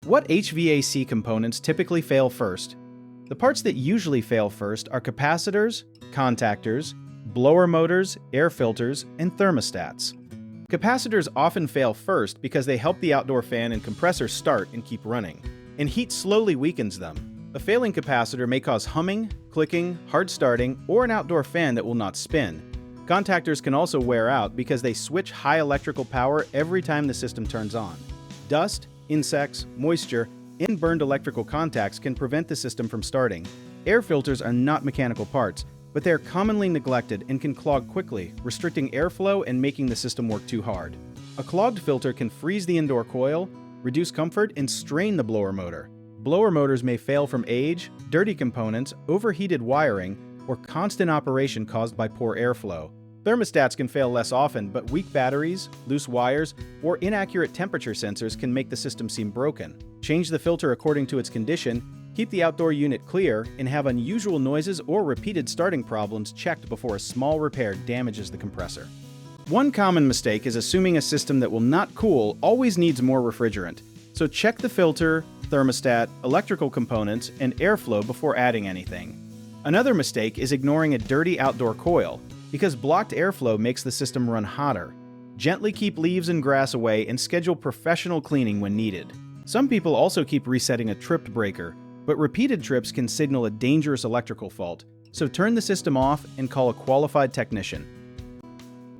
What HVAC components typically fail first? The parts that usually fail first are capacitors, contactors, blower motors, air filters, and thermostats. Capacitors often fail first because they help the outdoor fan and compressor start and keep running, and heat slowly weakens them. A failing capacitor may cause humming, clicking, hard starting, or an outdoor fan that will not spin. Contactors can also wear out because they switch high electrical power every time the system turns on. Dust, insects, moisture, and burned electrical contacts can prevent the system from starting. Air filters are not mechanical parts, but they are commonly neglected and can clog quickly, restricting airflow and making the system work too hard. A clogged filter can freeze the indoor coil, reduce comfort, and strain the blower motor. Blower motors may fail from age, dirty components, overheated wiring, or constant operation caused by poor airflow. Thermostats can fail less often, but weak batteries, loose wires, or inaccurate temperature sensors can make the system seem broken. Change the filter according to its condition, keep the outdoor unit clear, and have unusual noises or repeated starting problems checked before a small repair damages the compressor. One common mistake is assuming a system that will not cool always needs more refrigerant, so check the filter, thermostat, electrical components, and airflow before adding anything. Another mistake is ignoring a dirty outdoor coil, because blocked airflow makes the system run hotter. Gently keep leaves and grass away and schedule professional cleaning when needed. Some people also keep resetting a tripped breaker, but repeated trips can signal a dangerous electrical fault, so turn the system off and call a qualified technician.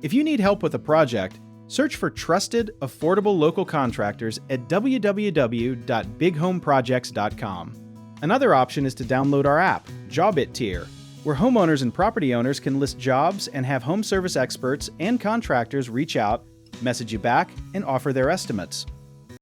If you need help with a project, search for trusted, affordable local contractors at www.bighomeprojects.com. Another option is to download our app, Job It Tier, where homeowners and property owners can list jobs and have home service experts and contractors reach out, message you back, and offer their estimates.